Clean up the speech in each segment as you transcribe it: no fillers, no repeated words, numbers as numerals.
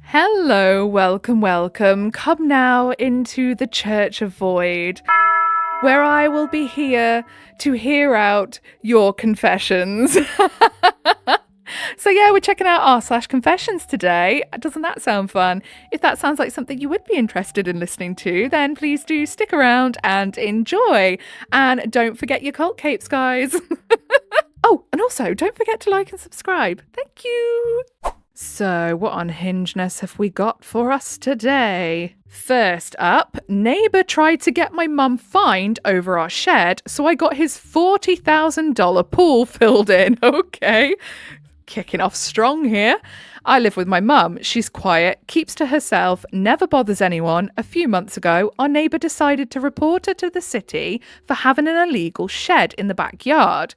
Hello, welcome, welcome. Come now into the Church of Void, where I will be here to hear out your confessions. So yeah, we're checking out r/confessions today. Doesn't that sound fun? If that sounds like something you would be interested in listening to, then please do stick around and enjoy. And don't forget your cult capes, guys. Oh, and also don't forget to like and subscribe. Thank you. So, what unhingedness have we got for us today? First up, neighbour tried to get my mum fined over our shed, so I got his $40,000 pool filled in. Okay, kicking off strong here. I live with my mum. She's quiet, keeps to herself, never bothers anyone. A few months ago, our neighbour decided to report her to the city for having an illegal shed in the backyard.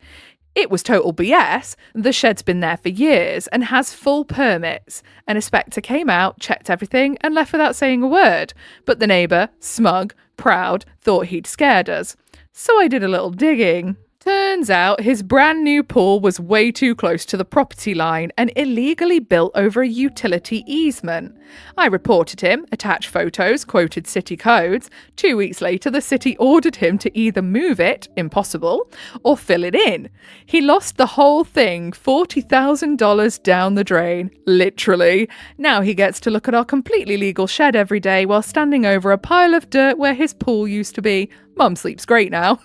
It was total BS. The shed's been there for years and has full permits. An inspector came out, checked everything, and left without saying a word. But the neighbour, smug, proud, thought he'd scared us. So I did a little digging. Turns out his brand new pool was way too close to the property line and illegally built over a utility easement. I reported him, attached photos, quoted city codes. 2 weeks later, the city ordered him to either move it, impossible, or fill it in. He lost the whole thing, $40,000 down the drain, literally. Now he gets to look at our completely legal shed every day while standing over a pile of dirt where his pool used to be. Mum sleeps great now.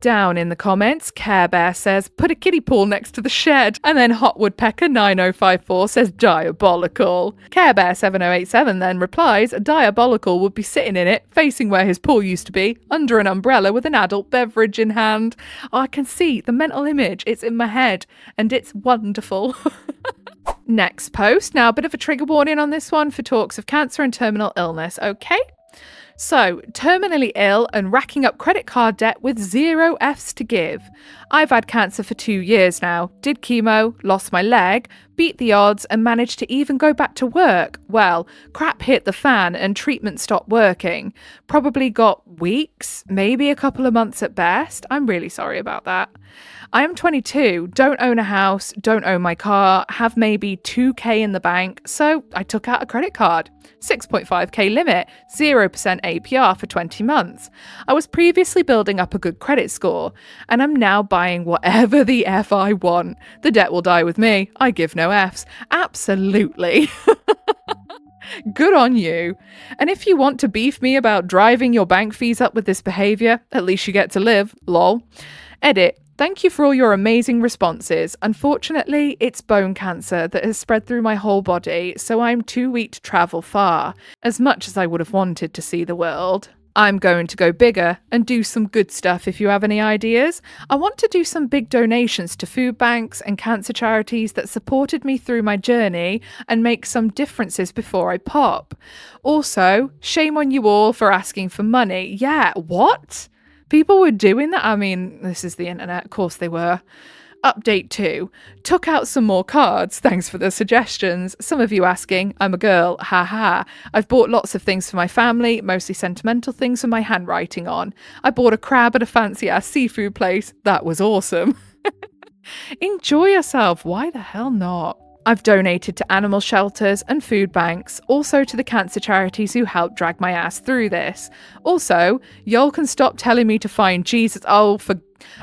Down in the comments, Care Bear says, put a kiddie pool next to the shed. And then Hot Woodpecker 9054 says, diabolical. Care Bear 7087 then replies, diabolical would be sitting in it, facing where his pool used to be, under an umbrella with an adult beverage in hand. Oh, I can see the mental image. It's in my head and it's wonderful. Next post. Now, a bit of a trigger warning on this one for talks of cancer and terminal illness, okay? So, terminally ill and racking up credit card debt with 0 Fs to give. I've had cancer for 2 years now, did chemo, lost my leg, beat the odds and managed to even go back to work. Well, crap hit the fan and treatment stopped working. Probably got weeks, maybe a couple of months at best. I'm really sorry about that. I am 22, don't own a house, don't own my car, have maybe 2k in the bank, so I took out a credit card. 6.5k limit, 0% APR for 20 months. I was previously building up a good credit score, and I'm now buying whatever the F I want. The debt will die with me. I give no Fs. Absolutely. Good on you. And if you want to beef me about driving your bank fees up with this behaviour, at least you get to live, lol. Edit. Thank you for all your amazing responses. Unfortunately, it's bone cancer that has spread through my whole body, so I'm too weak to travel far, as much as I would have wanted to see the world. I'm going to go bigger and do some good stuff if you have any ideas. I want to do some big donations to food banks and cancer charities that supported me through my journey and make some differences before I pop. Also, shame on you all for asking for money. Yeah, what? People were doing that? I mean, this is the internet. Of course they were. Update 2. Took out some more cards. Thanks for the suggestions. Some of you asking, I'm a girl. Haha. I've bought lots of things for my family, mostly sentimental things with my handwriting on. I bought a crab at a fancy ass seafood place. That was awesome. Enjoy yourself. Why the hell not? I've donated to animal shelters and food banks, also to the cancer charities who helped drag my ass through this. Also, y'all can stop telling me to find Jesus. Oh,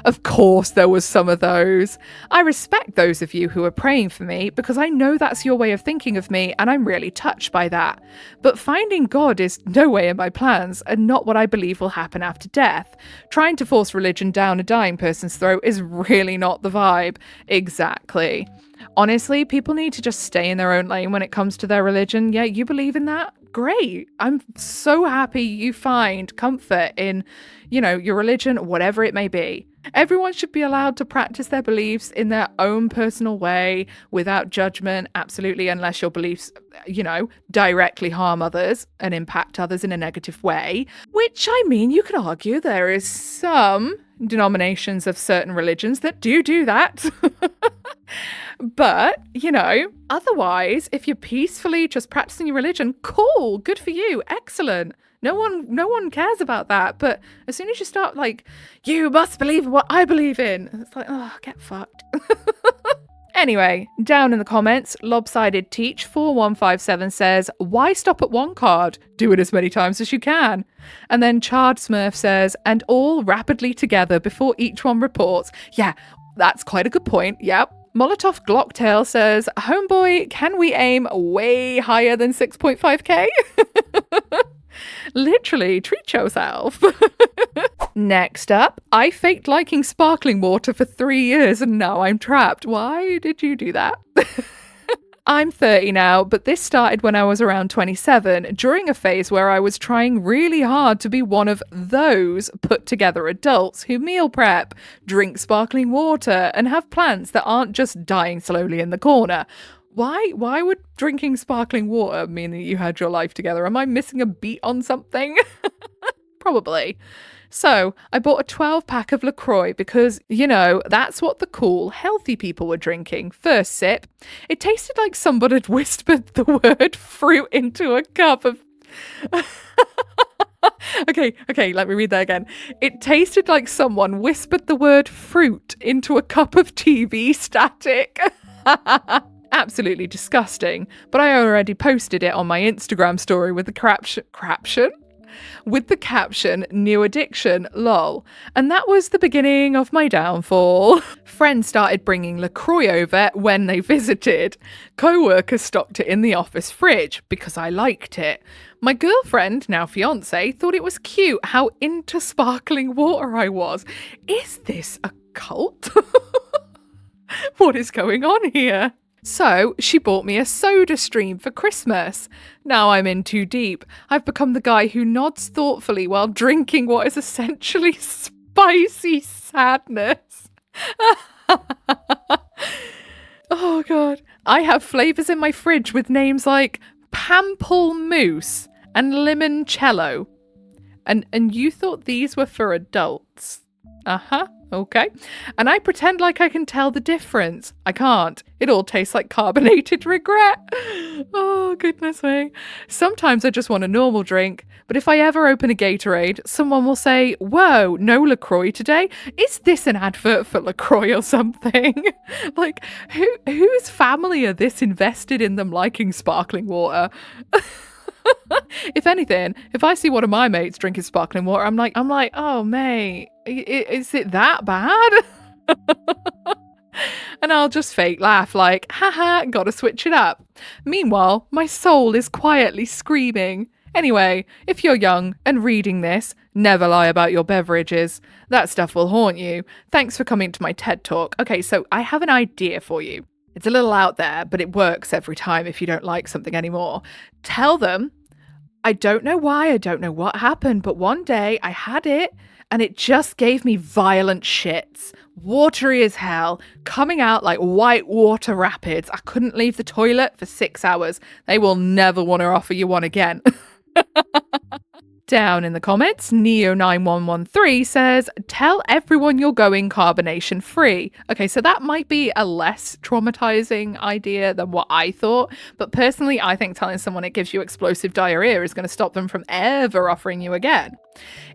of course there was some of those. I respect those of you who are praying for me because I know that's your way of thinking of me and I'm really touched by that. But finding God is no way in my plans and not what I believe will happen after death. Trying to force religion down a dying person's throat is really not the vibe. Exactly. Honestly, people need to just stay in their own lane when it comes to their religion. Yeah, you believe in that? Great. I'm so happy you find comfort in, your religion, whatever it may be. Everyone should be allowed to practice their beliefs in their own personal way without judgment, absolutely, unless your beliefs, directly harm others and impact others in a negative way. Which, I mean, you could argue there is some denominations of certain religions that do that. But, otherwise, if you're peacefully just practicing your religion, cool, good for you, excellent. No one cares about that. But as soon as you start you must believe what I believe in, it's like, oh, get fucked. Anyway, down in the comments, Lopsided Teach 4157 says, why stop at one card? Do it as many times as you can. And then Chard Smurf says, and all rapidly together before each one reports. Yeah, that's quite a good point. Yep. Molotov Glocktail says, homeboy, can we aim way higher than 6.5k? Literally, treat yourself. Next up, I faked liking sparkling water for 3 years and now I'm trapped. Why did you do that? I'm 30 now, but this started when I was around 27, during a phase where I was trying really hard to be one of those put together adults who meal prep, drink sparkling water, and have plants that aren't just dying slowly in the corner. Why would drinking sparkling water mean that you had your life together? Am I missing a beat on something? Probably. So I bought a 12-pack of LaCroix because, you know, that's what the cool, healthy people were drinking. First sip, it tasted like somebody had whispered the word fruit into a cup of... Okay, let me read that again. It tasted like someone whispered the word fruit into a cup of TV static. Absolutely disgusting, but I already posted it on my Instagram story with the caption? With the caption, new addiction, lol. And that was the beginning of my downfall. Friends started bringing LaCroix over when they visited. Co-workers stocked it in the office fridge because I liked it. My girlfriend, now fiance, thought it was cute how into sparkling water I was. Is this a cult? What is going on here? So she bought me a soda stream for Christmas. Now I'm in too deep. I've become the guy who nods thoughtfully while drinking what is essentially spicy sadness. Oh God. I have flavours in my fridge with names like Pamplemousse and Limoncello. And you thought these were for adults? Uh-huh. Okay. And I pretend like I can tell the difference. I can't. It all tastes like carbonated regret. Oh, goodness me. Sometimes I just want a normal drink. But if I ever open a Gatorade, someone will say, whoa, no LaCroix today? Is this an advert for LaCroix or something? Like, whose family are this invested in them liking sparkling water? If anything, if I see one of my mates drinking sparkling water, I'm like, oh mate, is it that bad? And I'll just fake laugh like, haha, gotta switch it up. Meanwhile, my soul is quietly screaming. Anyway, if you're young and reading this, never lie about your beverages. That stuff will haunt you. Thanks for coming to my TED Talk. Okay, so I have an idea for you. It's a little out there, but it works every time if you don't like something anymore. Tell them, I don't know why, I don't know what happened, but one day I had it and it just gave me violent shits. Watery as hell, coming out like white water rapids. I couldn't leave the toilet for 6 hours. They will never want to offer you one again. Down in the comments, Neo9113 says, tell everyone you're going carbonation free. Okay, so that might be a less traumatizing idea than what I thought, but personally, I think telling someone it gives you explosive diarrhea is going to stop them from ever offering you again.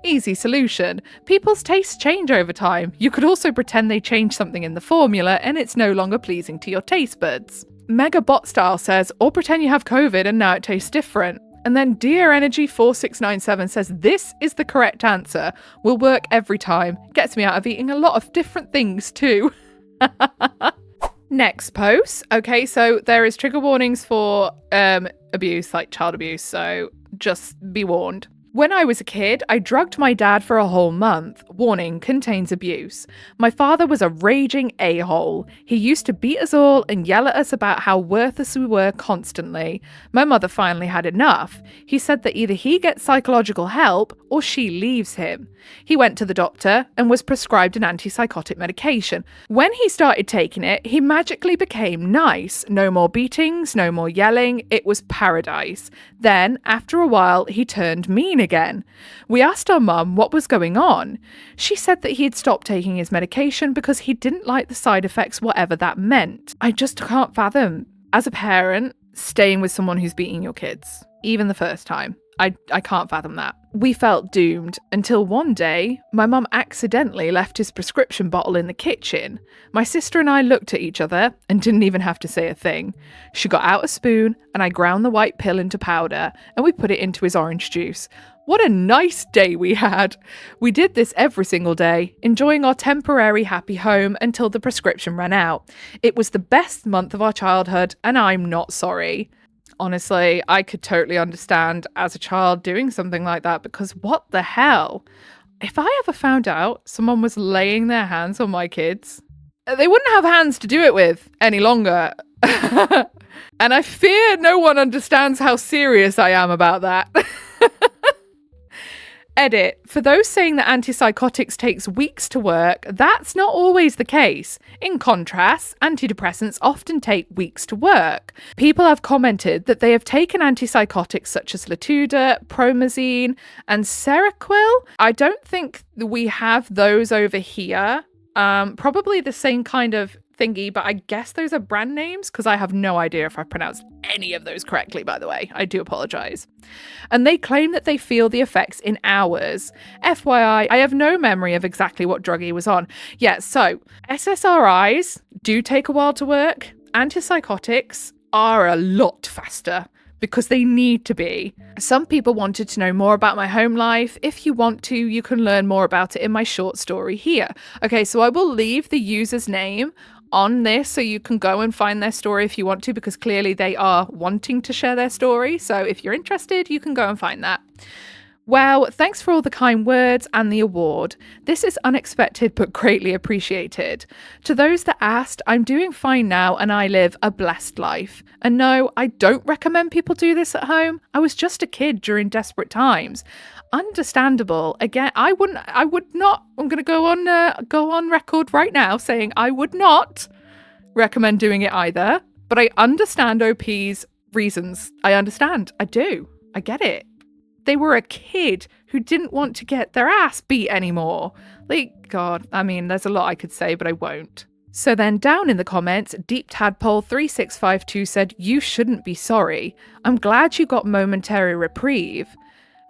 Easy solution. People's tastes change over time. You could also pretend they changed something in the formula and it's no longer pleasing to your taste buds. Mega Bot Style says, or pretend you have COVID and now it tastes different. And then Dear Energy 4697 says, this is the correct answer. Will work every time. Gets me out of eating a lot of different things too. Next post. Okay, so there is trigger warnings for abuse, like child abuse. So just be warned. When I was a kid, I drugged my dad for a whole month. Warning, contains abuse. My father was a raging a-hole. He used to beat us all and yell at us about how worthless we were constantly. My mother finally had enough. He said that either he gets psychological help or she leaves him. He went to the doctor and was prescribed an antipsychotic medication. When he started taking it, he magically became nice. No more beatings, no more yelling. It was paradise. Then, after a while, he turned mean again. We asked our mum what was going on. She said that he had stopped taking his medication because he didn't like the side effects, whatever that meant. I just can't fathom, as a parent, staying with someone who's beating your kids, even the first time. I can't fathom that. We felt doomed until one day, my mum accidentally left his prescription bottle in the kitchen. My sister and I looked at each other and didn't even have to say a thing. She got out a spoon and I ground the white pill into powder and we put it into his orange juice. What a nice day we had. We did this every single day, enjoying our temporary happy home until the prescription ran out. It was the best month of our childhood and I'm not sorry. Honestly, I could totally understand as a child doing something like that because what the hell? If I ever found out someone was laying their hands on my kids, they wouldn't have hands to do it with any longer. And I fear no one understands how serious I am about that. Edit. For those saying that antipsychotics takes weeks to work, that's not always the case. In contrast, antidepressants often take weeks to work. People have commented that they have taken antipsychotics such as Latuda, Promazine, and Seroquel. I don't think we have those over here. Probably the same kind of thingy, but I guess those are brand names because I have no idea if I pronounced any of those correctly, by the way. I do apologize. And they claim that they feel the effects in hours. FYI, I have no memory of exactly what drug he was on. Yeah, so SSRIs do take a while to work. Antipsychotics are a lot faster because they need to be. Some people wanted to know more about my home life. If you want to, you can learn more about it in my short story here. Okay, so I will leave the user's name on this so you can go and find their story if you want to, because clearly they are wanting to share their story. So if you're interested, you can go and find that. Wow, thanks for all the kind words and the award. This is unexpected but greatly appreciated. To those that asked, I'm doing fine now and I live a blessed life. And no, I don't recommend people do this at home. I was just a kid during desperate times. Understandable. Again, I would not, I'm going to go on record right now saying I would not recommend doing it either. But I understand OP's reasons. I understand. I do. I get it. They were a kid who didn't want to get their ass beat anymore. Like, God, I mean, there's a lot I could say, but I won't. So then down in the comments, Deep Tadpole 3652 said, "You shouldn't be sorry. I'm glad you got momentary reprieve."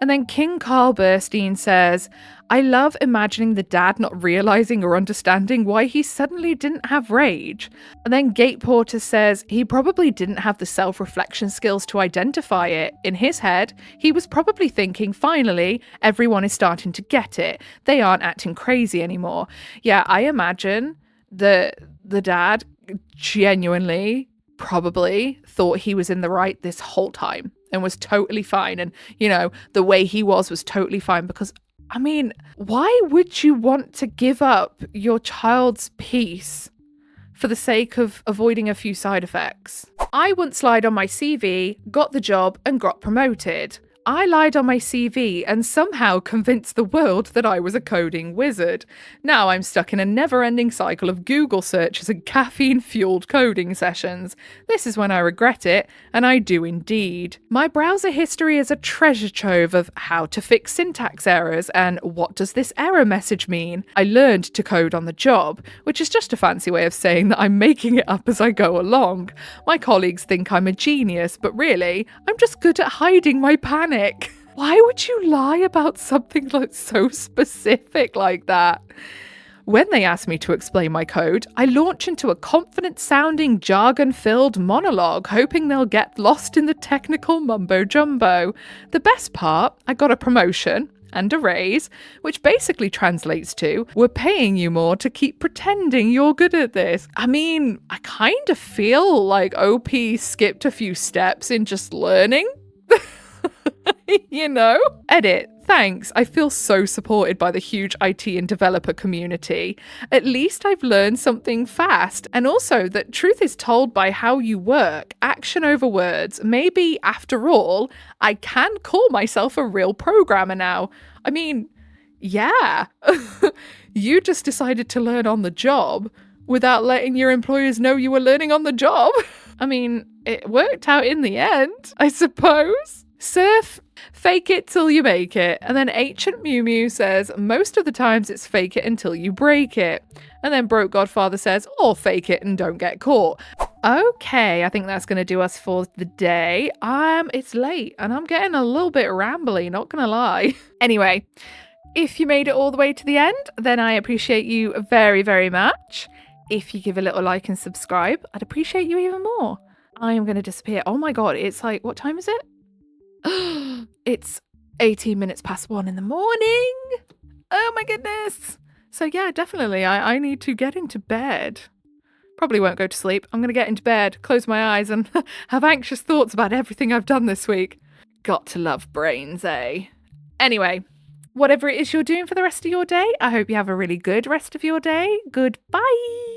And then King Carl Burstein says, "I love imagining the dad not realizing or understanding why he suddenly didn't have rage." And then Gate Porter says he probably didn't have the self-reflection skills to identify it. In his head, he was probably thinking, finally, everyone is starting to get it. They aren't acting crazy anymore. Yeah, I imagine the dad genuinely probably thought he was in the right this whole time and was totally fine. And, you know, the way he was totally fine because, I mean, why would you want to give up your child's peace for the sake of avoiding a few side effects? I once lied on my CV, got the job and got promoted. I lied on my CV and somehow convinced the world that I was a coding wizard. Now I'm stuck in a never-ending cycle of Google searches and caffeine-fueled coding sessions. This is when I regret it, and I do indeed. My browser history is a treasure trove of how to fix syntax errors and what does this error message mean. I learned to code on the job, which is just a fancy way of saying that I'm making it up as I go along. My colleagues think I'm a genius, but really, I'm just good at hiding my panic. Why would you lie about something like so specific like that? When they ask me to explain my code, I launch into a confident-sounding, jargon-filled monologue, hoping they'll get lost in the technical mumbo-jumbo. The best part, I got a promotion and a raise, which basically translates to, we're paying you more to keep pretending you're good at this. I mean, I kind of feel like OP skipped a few steps in just learning. You know? Edit. Thanks. I feel so supported by the huge IT and developer community. At least I've learned something fast. And also that truth is told by how you work, action over words. Maybe, after all, I can call myself a real programmer now. I mean, yeah. You just decided to learn on the job without letting your employers know you were learning on the job. I mean, it worked out in the end, I suppose. Surf, fake it till you make it. And then Ancient Mew Mew says, most of the times it's fake it until you break it. And then Broke Godfather says, or fake it and don't get caught. Okay, I think that's going to do us for the day. It's late and I'm getting a little bit rambly, not going to lie. Anyway, if you made it all the way to the end, then I appreciate you very, very much. If you give a little like and subscribe, I'd appreciate you even more. I am going to disappear. Oh my god, it's like, what time is it? It's 18 minutes past 1 in the morning. Oh my goodness. So yeah, definitely, I need to get into bed. Probably won't go to sleep. I'm going to get into bed, close my eyes, and have anxious thoughts about everything I've done this week. Got to love brains, eh? Anyway, whatever it is you're doing for the rest of your day, I hope you have a really good rest of your day. Goodbye.